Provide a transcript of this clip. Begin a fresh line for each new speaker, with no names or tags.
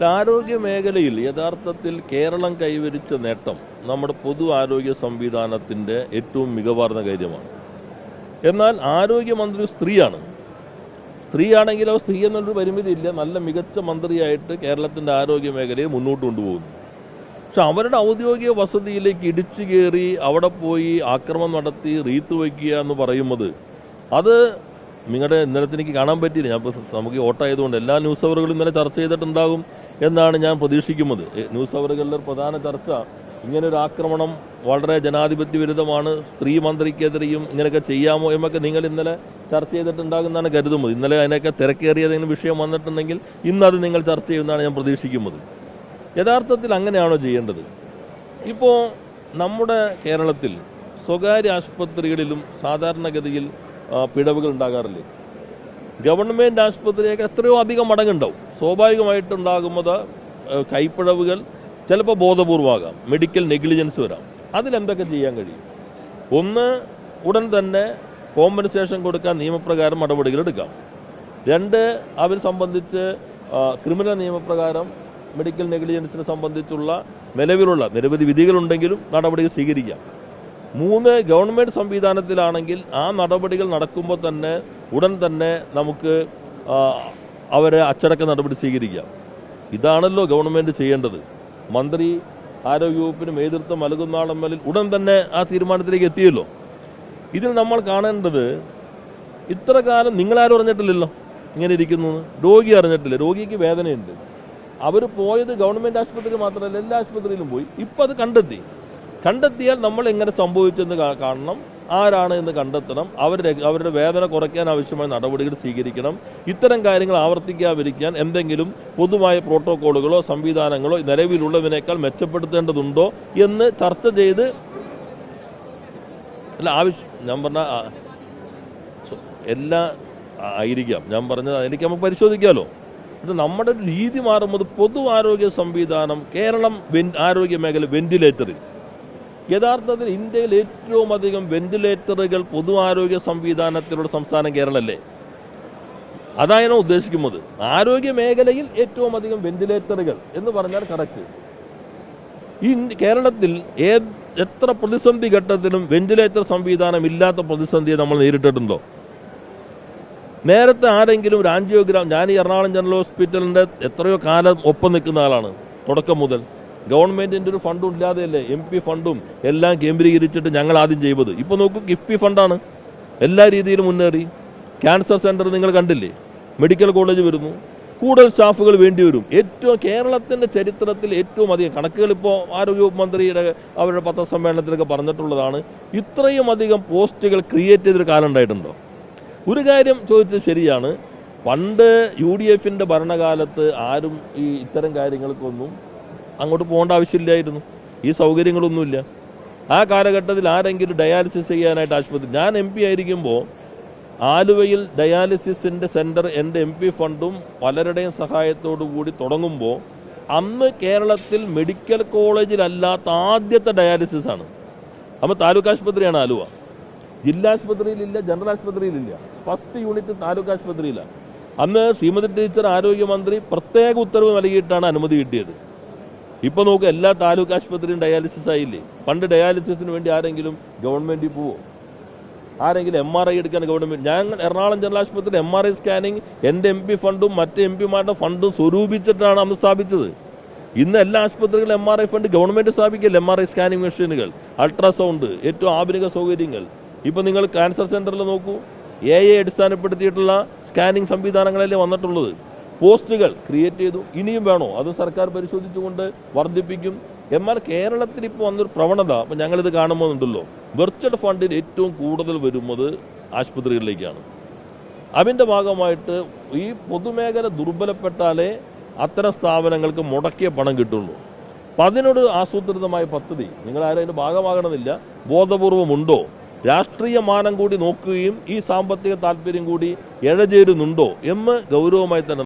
ആരോഗ്യ മേഖലയിൽ യഥാർത്ഥത്തിൽ കേരളം കൈവരിച്ച നേട്ടം നമ്മുടെ പൊതു ആരോഗ്യ സംവിധാനത്തിൻ്റെ ഏറ്റവും മികവാർന്ന കാര്യമാണ്. എന്നാൽ ആരോഗ്യമന്ത്രി സ്ത്രീയാണെങ്കിൽ അവർ സ്ത്രീ എന്നുള്ളൊരു പരിമിതിയില്ല, നല്ല മികച്ച മന്ത്രിയായിട്ട് കേരളത്തിൻ്റെ ആരോഗ്യ മേഖലയെ മുന്നോട്ട് കൊണ്ടുപോകുന്നു. പക്ഷെ അവരുടെ ഔദ്യോഗിക വസതിയിലേക്ക് ഇടിച്ചു കയറി അവിടെ പോയി ആക്രമണം നടത്തി റീത്ത് വയ്ക്കുക എന്ന് പറയുന്നത് അത് നിങ്ങളുടെ ഇന്നലത്തെ എനിക്ക് കാണാൻ പറ്റിയില്ല. ഞാൻ നമുക്ക് വോട്ടായതുകൊണ്ട് എല്ലാ ന്യൂസ് അവറുകളും ഇന്നലെ ചർച്ച ചെയ്തിട്ടുണ്ടാകും എന്നാണ് ഞാൻ പ്രതീക്ഷിക്കുന്നത്. ന്യൂസ് അവറുകളിലെ പ്രധാന ചർച്ച ഇങ്ങനൊരു ആക്രമണം വളരെ ജനാധിപത്യ വിരുദ്ധമാണ്, സ്ത്രീ മന്ത്രിക്കെതിരെയും ഇങ്ങനെയൊക്കെ ചെയ്യാമോ എന്നൊക്കെ നിങ്ങൾ ഇന്നലെ ചർച്ച ചെയ്തിട്ടുണ്ടാകുമെന്നാണ് കരുതുന്നത്. ഇന്നലെ അതിനൊക്കെ തിരക്കേറിയതെങ്കിലും വിഷയം വന്നിട്ടുണ്ടെങ്കിൽ ഇന്നത് നിങ്ങൾ ചർച്ച ചെയ്യുമെന്നാണ് ഞാൻ പ്രതീക്ഷിക്കുന്നത്. യഥാർത്ഥത്തിൽ അങ്ങനെയാണോ ചെയ്യേണ്ടത്? ഇപ്പോൾ നമ്മുടെ കേരളത്തിൽ സ്വകാര്യ ആശുപത്രികളിലും സാധാരണഗതിയിൽ പിഴവുകൾ ഉണ്ടാകാറില്ലേ? ഗവൺമെൻറ് ആശുപത്രിയൊക്കെ എത്രയോ അധികം മടങ്ങുണ്ടാവും. സ്വാഭാവികമായിട്ടുണ്ടാകുന്നത് കൈപ്പിഴവുകൾ ചിലപ്പോൾ ബോധപൂർവമാകാം, മെഡിക്കൽ നെഗ്ലിജൻസ് വരാം. അതിലെന്തൊക്കെ ചെയ്യാൻ കഴിയും? ഒന്ന്, ഉടൻ തന്നെ കോമ്പൻസേഷൻ കൊടുക്കാൻ നിയമപ്രകാരം നടപടികൾ എടുക്കാം. രണ്ട്, അവർ സംബന്ധിച്ച് ക്രിമിനൽ നിയമപ്രകാരം മെഡിക്കൽ നെഗ്ലിജൻസിനെ സംബന്ധിച്ചുള്ള നിലവിലുള്ള നിരവധി വിധികളുണ്ടെങ്കിലും നടപടികൾ സ്വീകരിക്കാം. മൂന്ന്, ഗവൺമെൻറ് സംവിധാനത്തിലാണെങ്കിൽ ആ നടപടികൾ നടക്കുമ്പോൾ തന്നെ ഉടൻ തന്നെ നമുക്ക് അവരെ അച്ചടക്ക നടപടി സ്വീകരിക്കാം. ഇതാണല്ലോ ഗവൺമെൻറ് ചെയ്യേണ്ടത്. മന്ത്രി ആരോഗ്യവകുപ്പിന് നേതൃത്വം നൽകുന്ന ഉടൻ തന്നെ ആ തീരുമാനത്തിലേക്ക് എത്തിയല്ലോ. ഇതിൽ നമ്മൾ കാണേണ്ടത്, ഇത്ര കാലം നിങ്ങളാരും അറിഞ്ഞിട്ടില്ലല്ലോ ഇങ്ങനെ ഇരിക്കുന്നു, രോഗി അറിഞ്ഞിട്ടില്ല. രോഗിക്ക് വേദനയുണ്ട്. അവർ പോയത് ഗവൺമെൻറ് ആശുപത്രിയിൽ മാത്രമല്ല, എല്ലാ ആശുപത്രിയിലും പോയി. ഇപ്പം അത് കണ്ടെത്തിയാൽ നമ്മൾ എങ്ങനെ സംഭവിച്ചെന്ന് കാണണം, ആരാണ് എന്ന് കണ്ടെത്തണം, അവരുടെ വേദന കുറയ്ക്കാൻ ആവശ്യമായ നടപടികൾ സ്വീകരിക്കണം. ഇത്തരം കാര്യങ്ങൾ ആവർത്തിക്കാതിരിക്കാൻ എന്തെങ്കിലും പൊതുവായ പ്രോട്ടോക്കോളുകളോ സംവിധാനങ്ങളോ നിലവിലുള്ളതിനേക്കാൾ മെച്ചപ്പെടുത്തേണ്ടതുണ്ടോ എന്ന് ചർച്ച ചെയ്ത് ഞാൻ പറഞ്ഞ എല്ലാം ആയിരിക്കാം. ഞാൻ പറഞ്ഞത് അതിലേക്ക് നമുക്ക് പരിശോധിക്കാമല്ലോ. ഇത് നമ്മുടെ രീതി മാറുമ്പോൾ പൊതു ആരോഗ്യ സംവിധാനം, കേരളം ആരോഗ്യ മേഖല വെന്റിലേറ്ററിൽ, യഥാർത്ഥത്തിൽ ഇന്ത്യയിൽ ഏറ്റവും അധികം വെന്റിലേറ്ററുകൾ പൊതു ആരോഗ്യ സംവിധാനത്തിലുള്ള സംസ്ഥാനം കേരളമല്ലേ? അതായാണ് ഉദ്ദേശിക്കുന്നത്. ആരോഗ്യ മേഖലയിൽ ഏറ്റവും അധികം വെന്റിലേറ്ററുകൾ എന്ന് പറഞ്ഞാൽ കറക്റ്റ്. ഈ കേരളത്തിൽ എത്ര പ്രതിസന്ധി ഘട്ടത്തിലും വെന്റിലേറ്റർ സംവിധാനം ഇല്ലാത്ത പ്രതിസന്ധിയെ നമ്മൾ നേരിട്ടിട്ടുണ്ടോ? നേരത്തെ ആരെങ്കിലും ഒരു ആൻജിയോഗ്രാം, ഞാൻ ഈ എറണാകുളം ജനറൽ ഹോസ്പിറ്റലിൻ്റെ എത്രയോ കാലം ഒപ്പം നിൽക്കുന്ന ആളാണ്. തുടക്കം മുതൽ ഗവൺമെൻറ്റിൻ്റെ ഒരു ഫണ്ടും ഇല്ലാതെയല്ലേ MP ഫണ്ടും എല്ലാം കേന്ദ്രീകരിച്ചിട്ട് ഞങ്ങൾ ആദ്യം ചെയ്തത്. ഇപ്പോൾ നോക്കൂ, കിഫ്ബി ഫണ്ടാണ് എല്ലാ രീതിയിലും മുന്നേറി. ക്യാൻസർ സെൻറ്റർ നിങ്ങൾ കണ്ടില്ലേ? മെഡിക്കൽ കോളേജ് വരുന്നു, കൂടുതൽ സ്റ്റാഫുകൾ വേണ്ടി വരും. ഏറ്റവും കേരളത്തിൻ്റെ ചരിത്രത്തിൽ ഏറ്റവും അധികം കണക്കുകൾ ഇപ്പോൾ ആരോഗ്യവകുപ്പ് മന്ത്രിയുടെ അവരുടെ പത്രസമ്മേളനത്തിലൊക്കെ പറഞ്ഞിട്ടുള്ളതാണ്. ഇത്രയും അധികം പോസ്റ്റുകൾ ക്രിയേറ്റ് ചെയ്തൊരു കാലം ഉണ്ടായിട്ടുണ്ടോ? ഒരു കാര്യം ചോദിച്ചത് ശരിയാണ്, പണ്ട് UDFൻ്റെ ഭരണകാലത്ത് ആരും ഈ ഇത്തരം കാര്യങ്ങൾക്കൊന്നും അങ്ങോട്ട് പോകേണ്ട ആവശ്യമില്ലായിരുന്നു. ഈ സൗകര്യങ്ങളൊന്നുമില്ല. ആ കാലഘട്ടത്തിൽ ആരെങ്കിലും ഡയാലിസിസ് ചെയ്യാനായിട്ട് ആശുപത്രി, ഞാൻ MP ആയിരിക്കുമ്പോൾ ആലുവയിൽ ഡയാലിസിസിൻ്റെ സെൻറ്റർ എൻ്റെ MP ഫണ്ടും പലരുടെയും സഹായത്തോടു കൂടി തുടങ്ങുമ്പോൾ അന്ന് കേരളത്തിൽ മെഡിക്കൽ കോളേജിലല്ലാത്ത ആദ്യത്തെ ഡയാലിസിസ് ആണ്. അപ്പോൾ താലൂക്ക് ആശുപത്രിയാണ് ആലുവ. ജില്ലാ ആശുപത്രിയിലില്ല, ജനറൽ ആശുപത്രിയിലില്ല. ഫസ്റ്റ് യൂണിറ്റ് താലൂക്ക് ആശുപത്രിയിലാണ്. അന്ന് ശ്രീമതി ടീച്ചർ ആരോഗ്യമന്ത്രി പ്രത്യേക ഉത്തരവ് നൽകിയിട്ടാണ് അനുമതി കിട്ടിയത്. ഇപ്പോൾ നോക്കുക, എല്ലാ താലൂക്ക് ആശുപത്രിയും ഡയാലിസിസ് ആയില്ലേ? പണ്ട് ഡയാലിസിസിന് വേണ്ടി ആരെങ്കിലും ഗവൺമെൻറ്റിൽ പോവോ? ആരെങ്കിലും MRI എടുക്കാൻ ഗവൺമെൻറ്? ഞാൻ എറണാകുളം ജനറൽ ആശുപത്രിയിൽ MRI സ്കാനിങ് എൻ്റെ MP ഫണ്ടും മറ്റ് MP-മാരുടെ ഫണ്ടും സ്വരൂപിച്ചിട്ടാണ് അന്ന് സ്ഥാപിച്ചത്. ഇന്ന് എല്ലാ ആശുപത്രികളും MRI ഫണ്ട് ഗവൺമെൻറ് സ്ഥാപിക്കില്ല. MRI സ്കാനിങ് മെഷീനുകൾ, അൾട്രാസൗണ്ട്, ഏറ്റവും ആധുനിക സൗകര്യങ്ങൾ. ഇപ്പോൾ നിങ്ങൾ ക്യാൻസർ സെൻറ്ററിൽ നോക്കൂ, AI അടിസ്ഥാനപ്പെടുത്തിയിട്ടുള്ള സ്കാനിങ് സംവിധാനങ്ങളല്ലേ വന്നിട്ടുള്ളത്. പോസ്റ്റുകൾ ക്രിയേറ്റ് ചെയ്തു. ഇനിയും വേണോ? അത് സർക്കാർ പരിശോധിച്ചുകൊണ്ട് വർദ്ധിപ്പിക്കും. എന്നാൽ കേരളത്തിൽ ഇപ്പോൾ വന്നൊരു പ്രവണത, അപ്പം ഞങ്ങളിത് കാണുമ്പോഴുണ്ടല്ലോ, വെർച്വൽ ഫണ്ടിൽ ഏറ്റവും കൂടുതൽ വരുന്നത് ആശുപത്രികളിലേക്കാണ്. അതിൻ്റെ ഭാഗമായിട്ട് ഈ പൊതുമേഖല ദുർബലപ്പെട്ടാലേ അത്തരം സ്ഥാപനങ്ങൾക്ക് മുടക്കിയ പണം കിട്ടുള്ളൂ. അപ്പം അതിനൊരു ആസൂത്രിതമായ പദ്ധതി നിങ്ങൾ ആരും അതിൻ്റെ ഭാഗമാകണമെന്നില്ല, ബോധപൂർവമുണ്ടോ? രാഷ്ട്രീയ മാനം കൂടി നോക്കുകയും ഈ സാമ്പത്തിക താല്പര്യം കൂടി ഇഴചേരുന്നുണ്ടോ എന്ന് ഗൗരവമായി തന്നെ